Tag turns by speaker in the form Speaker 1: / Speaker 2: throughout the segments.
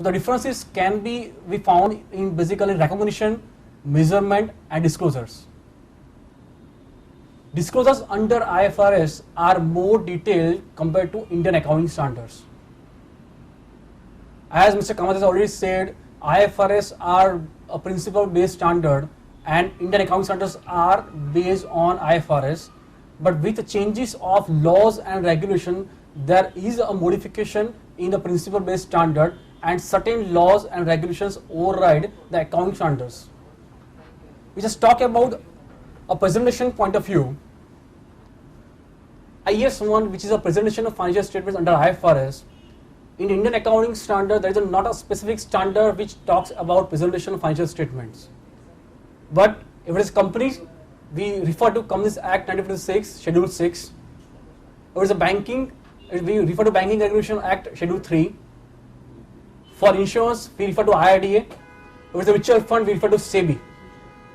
Speaker 1: So the differences can be found in basically recognition, measurement and disclosures. Disclosures under IFRS are more detailed compared to Indian accounting standards. As Mr. Kamath has already said, IFRS are a principle-based standard and Indian accounting standards are based on IFRS. But with the changes of laws and regulation, there is a modification in the principle-based standard and certain laws and regulations override the accounting standards. We just talk about a presentation point of view. IS1, which is a presentation of financial statements under IFRS, in Indian accounting standard there is not a specific standard which talks about presentation of financial statements. But if it is companies, we refer to Companies Act 1956, Schedule 6. If it is a banking, we refer to Banking Regulation Act, Schedule 3. For insurance, we refer to IRDA. If it is a mutual fund, we refer to SEBI.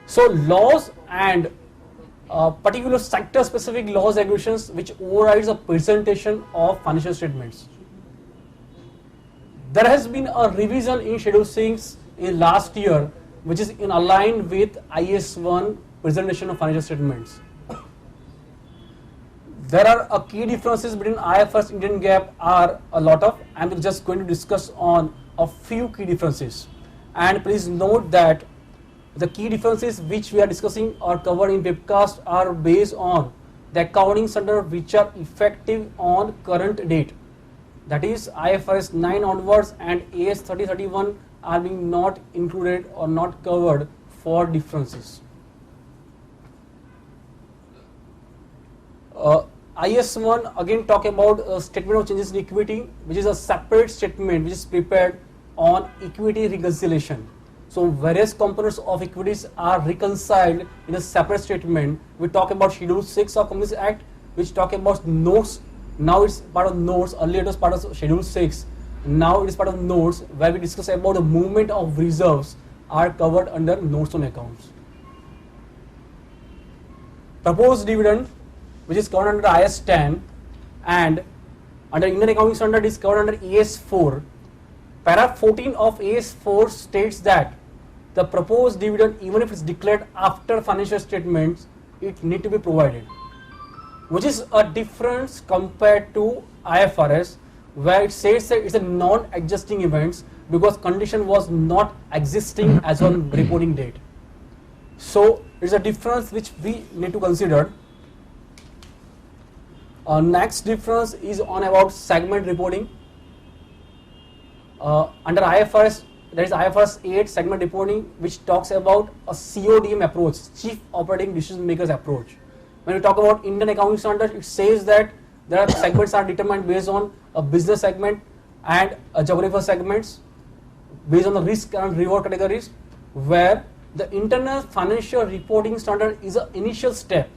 Speaker 1: So laws and particular sector-specific laws regulations which overrides the presentation of financial statements. There has been a revision in Schedule 6 in last year, which is in aligned with IS1 presentation of financial statements. There are key differences between IFRS and Indian GAAP are a lot of. I'm just going to discuss on a few key differences. And please note that the key differences which we are discussing or covered in Webcast are based on the accounting standards which are effective on current date. That is IFRS 9 onwards and AS 3031 are being not included or not covered for differences. IS1 again talk about a statement of changes in equity, which is a separate statement which is prepared on equity reconciliation. So various components of equities are reconciled in a separate statement. We talk about Schedule 6 of Companies Act, which talk about notes. Now it's part of notes. Earlier it was part of Schedule 6. Now it is part of notes, where we discuss about the movement of reserves are covered under notes on accounts. Proposed dividend, which is covered under IS 10 and under Indian accounting standard is covered under AS 4. Paragraph 14 of AS 4 states that the proposed dividend, even if it's declared after financial statements, it need to be provided, which is a difference compared to IFRS, where it says that it's a non-adjusting events because condition was not existing as on reporting date. So it's a difference which we need to consider. Next difference is on about segment reporting. Under IFRS, there is IFRS 8 segment reporting, which talks about a CODM approach, Chief Operating Decision Makers approach. When we talk about Indian accounting standards, it says that there are segments are determined based on a business segment and a geographical segments based on the risk and reward categories, where the internal financial reporting standard is an initial step.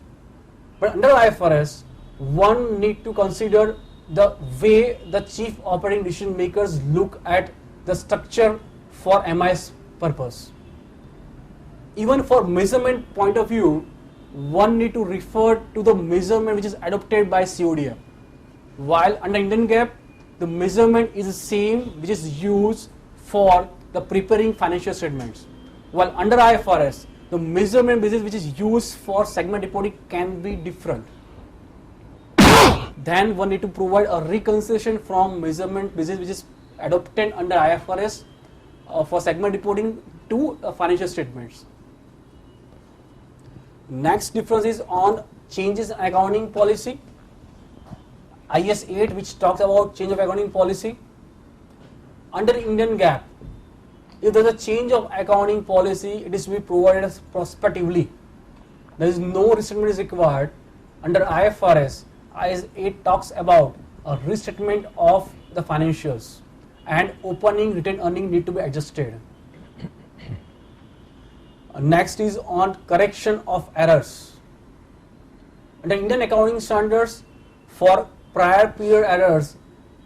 Speaker 1: But under IFRS, one need to consider the way the chief operating decision makers look at the structure for MIS purpose. Even for measurement point of view, one need to refer to the measurement which is adopted by CODM. While under Indian GAAP, the measurement is the same which is used for the preparing financial statements. While under IFRS, the measurement basis which is used for segment reporting can be different. Then one need to provide a reconciliation from measurement basis which is adopted under IFRS for segment reporting to financial statements. Next difference is on changes in accounting policy. IS 8, which talks about change of accounting policy. Under Indian GAAP, if there is a change of accounting policy, it is to be provided prospectively. There is no restatement is required. Under IFRS, IS 8 talks about a restatement of the financials and opening retained earning need to be adjusted. Next is on correction of errors. Under Indian accounting standards, for prior period errors,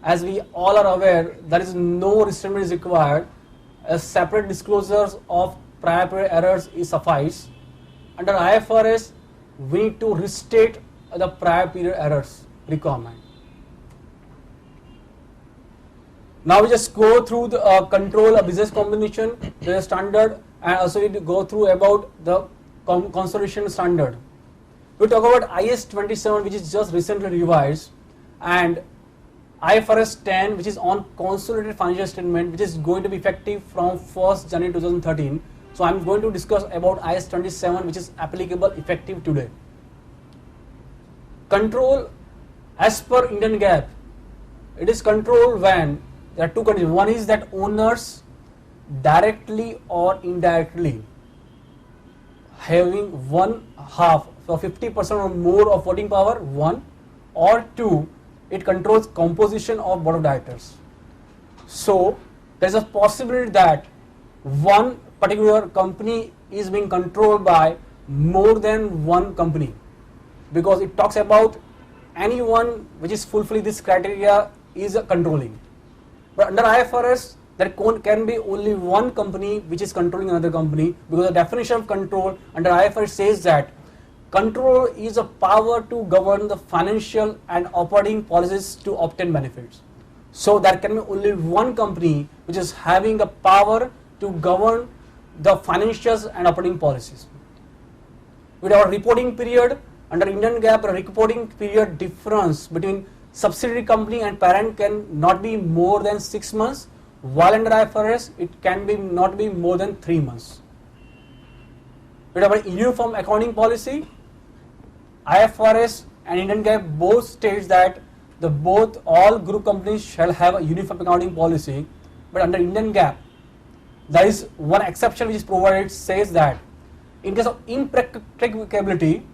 Speaker 1: as we all are aware, there is no restatement is required. A separate disclosures of prior period errors is suffice. Under IFRS, we need to restate the prior period errors requirement. Now we just go through the control a business combination, the standard, and also we go through about the consolidation standard. We talk about IS 27, which is just recently revised, and IFRS 10, which is on consolidated financial statement, which is going to be effective from 1st January 2013. So I'm going to discuss about IS 27, which is applicable effective today. Control as per Indian GAAP, it is control when there are two conditions. One is that owners directly or indirectly having one half, so 50% or more of voting power, one, or two, it controls composition of board of directors. So there is a possibility that one particular company is being controlled by more than one company, because it talks about anyone which is fulfilling this criteria is controlling. But under IFRS, there can be only one company which is controlling another company, because the definition of control under IFRS says that control is a power to govern the financial and operating policies to obtain benefits. So there can be only one company which is having the power to govern the financials and operating policies. With our reporting period, under Indian GAAP, the reporting period difference between subsidiary company and parent can not be more than 6 months, while under IFRS it can be not be more than 3 months. With our uniform accounting policy, IFRS and Indian GAAP both states that all group companies shall have a uniform accounting policy, but under Indian GAAP there is one exception which is provided, says that in case of impracticability,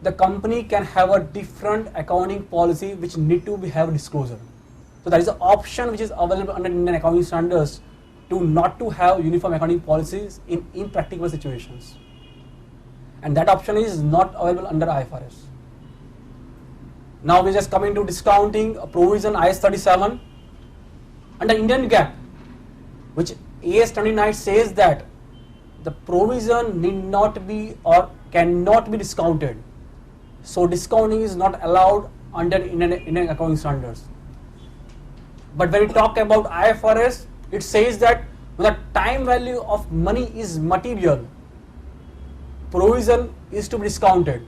Speaker 1: the company can have a different accounting policy which need to have disclosure. So there is an option which is available under Indian accounting standards to not to have uniform accounting policies in impractical situations, and that option is not available under IFRS. Now we just come into discounting provision IS 37 under Indian GAAP, which AS 29 says that the provision need not be or cannot be discounted. So discounting is not allowed under Indian accounting standards. But when we talk about IFRS, it says that when the time value of money is material, provision is to be discounted.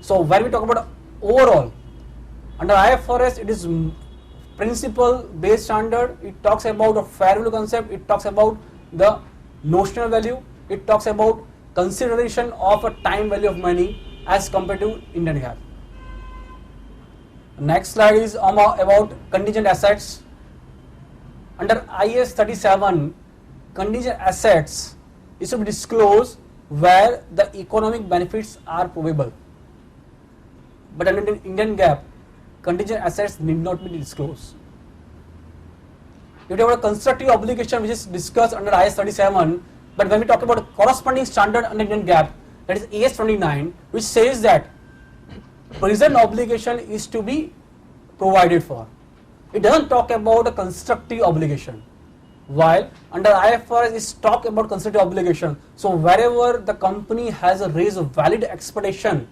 Speaker 1: So when we talk about overall, under IFRS it is principle based standard, it talks about a fair value concept, it talks about the notional value, it talks about consideration of a time value of money as compared to Indian GAAP. Next slide is about contingent assets. Under IS 37, contingent assets is to be disclosed where the economic benefits are probable. But under Indian GAAP, contingent assets need not be disclosed. You have a constructive obligation which is discussed under IS 37, but when we talk about a corresponding standard under Indian GAAP, that is AS 29, which says that present obligation is to be provided for. It doesn't talk about a constructive obligation, while under IFRS is talk about constructive obligation. So wherever the company has raised a valid expectation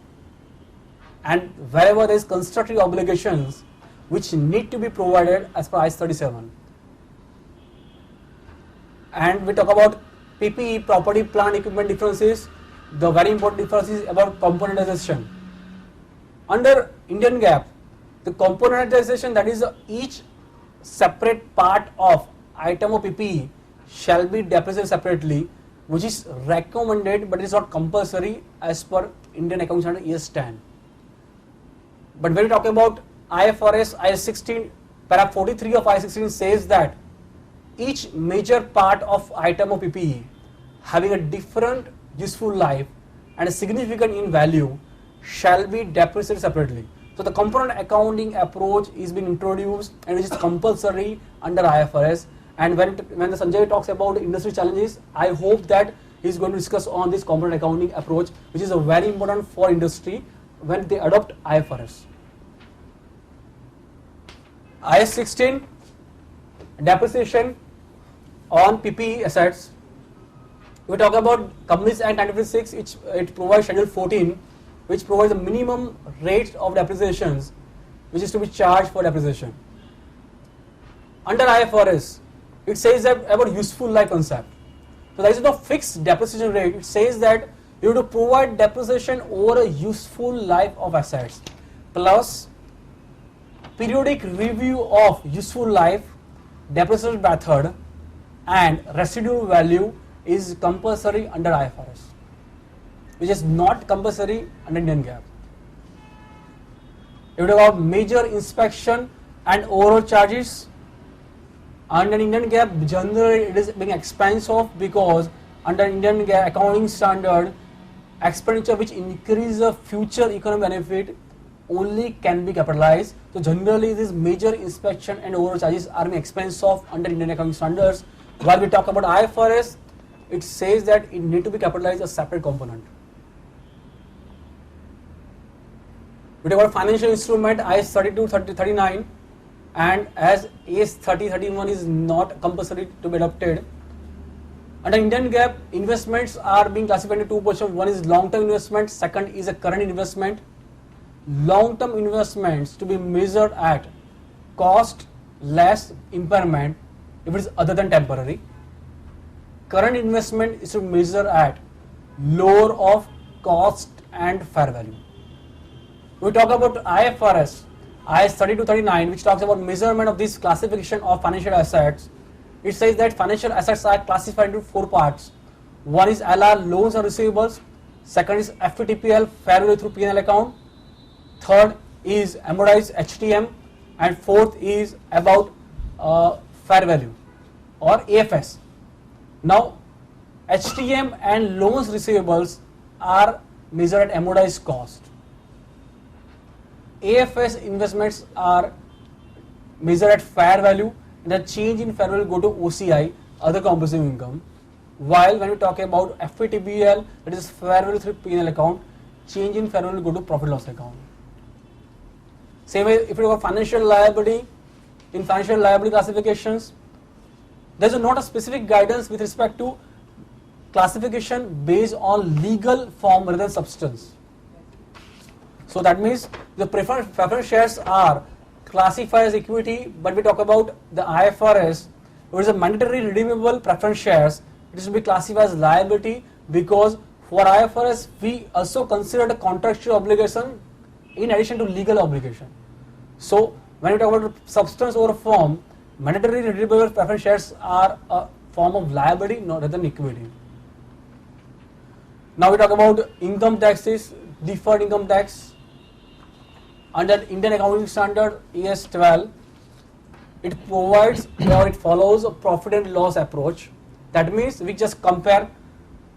Speaker 1: and wherever there is constructive obligations which need to be provided as per IS 37. And we talk about PPE, property, plant, equipment differences. The very important difference is about componentization. Under Indian GAAP, the componentization, that is each separate part of item of PPE shall be depreciated separately, which is recommended but it is not compulsory as per Indian accounting standard IS 10. But when we talk about IFRS IS 16, paragraph 43 of IS 16 says that each major part of item of PPE having a different useful life and significant in value shall be depreciated separately. So the component accounting approach is being introduced and which is compulsory under IFRS. And when the Sanjay talks about industry challenges, I hope that he is going to discuss on this component accounting approach, which is a very important for industry when they adopt IFRS. IS 16, depreciation on PPE assets. We talk about Companies Act 1956, it provides Schedule 14, which provides the minimum rate of depreciations which is to be charged for depreciation. under IFRS, it says that about useful life concept. So there is no fixed depreciation rate. It says that you have to provide depreciation over a useful life of assets plus periodic review of useful life, depreciation method, and residual value is compulsory under IFRS, which is not compulsory under Indian GAAP. If you talk about major inspection and overall charges, under Indian GAAP, generally it is being expense of, because under Indian GAAP accounting standard, expenditure which increase the future economic benefit only can be capitalized. So generally these major inspection and overall charges are being expense of under Indian accounting standards. While we talk about IFRS, it says that it need to be capitalized as a separate component. We talk about financial instrument IS 32-39, and as AS 30-31 is not compulsory to be adopted. Under Indian GAAP, investments are being classified into two portions. One is long-term investment, second is a current investment. Long-term investments to be measured at cost less impairment if it is other than temporary. Current investment is to measure at lower of cost and fair value. We talk about IFRS, IS 30-39, which talks about measurement of this classification of financial assets. It says that financial assets are classified into four parts. One is LR, loans and receivables. Second is FVTPL, fair value through P&L account. Third is amortized HTM, and fourth is about fair value or AFS. Now, HTM and loans receivables are measured at amortized cost. AFS investments are measured at fair value, and the change in fair value go to OCI, other comprehensive income. While when we talk about FVTPL, that is fair value through P&L account, change in fair value go to profit loss account. Same way, if you talk about financial liability, in financial liability classifications, there is not a specific guidance with respect to classification based on legal form rather than substance. So that means the preference shares are classified as equity, but we talk about the IFRS, it is a mandatory redeemable preference shares, it is to be classified as liability, because for IFRS we also consider the contractual obligation in addition to legal obligation. So when we talk about substance over form, mandatory redeemable preference shares are a form of liability rather than equity. Now we talk about income taxes, deferred income tax. Under Indian accounting standard ES 12, it provides or it follows a profit and loss approach. That means we just compare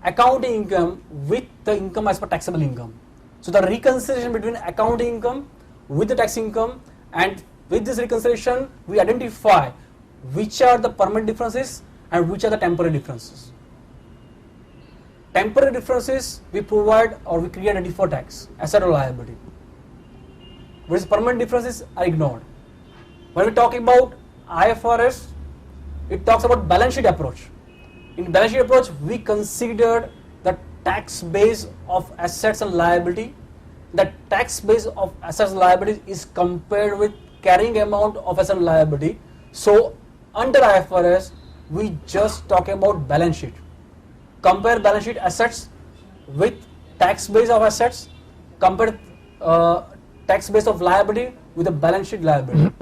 Speaker 1: accounting income with the income as per taxable income. So the reconciliation between accounting income with the tax income, and with this reconciliation we identify which are the permanent differences and which are the temporary differences. Temporary differences we provide or we create a deferred tax asset or liability, whereas permanent differences are ignored. When we talk about IFRS, it talks about balance sheet approach. In balance sheet approach, we considered the tax base of assets and liability. The tax base of assets and liabilities is compared with carrying amount of asset and liability. So under IFRS, we just talk about balance sheet. Compare balance sheet assets with tax base of assets, compare tax base of liability with the balance sheet liability.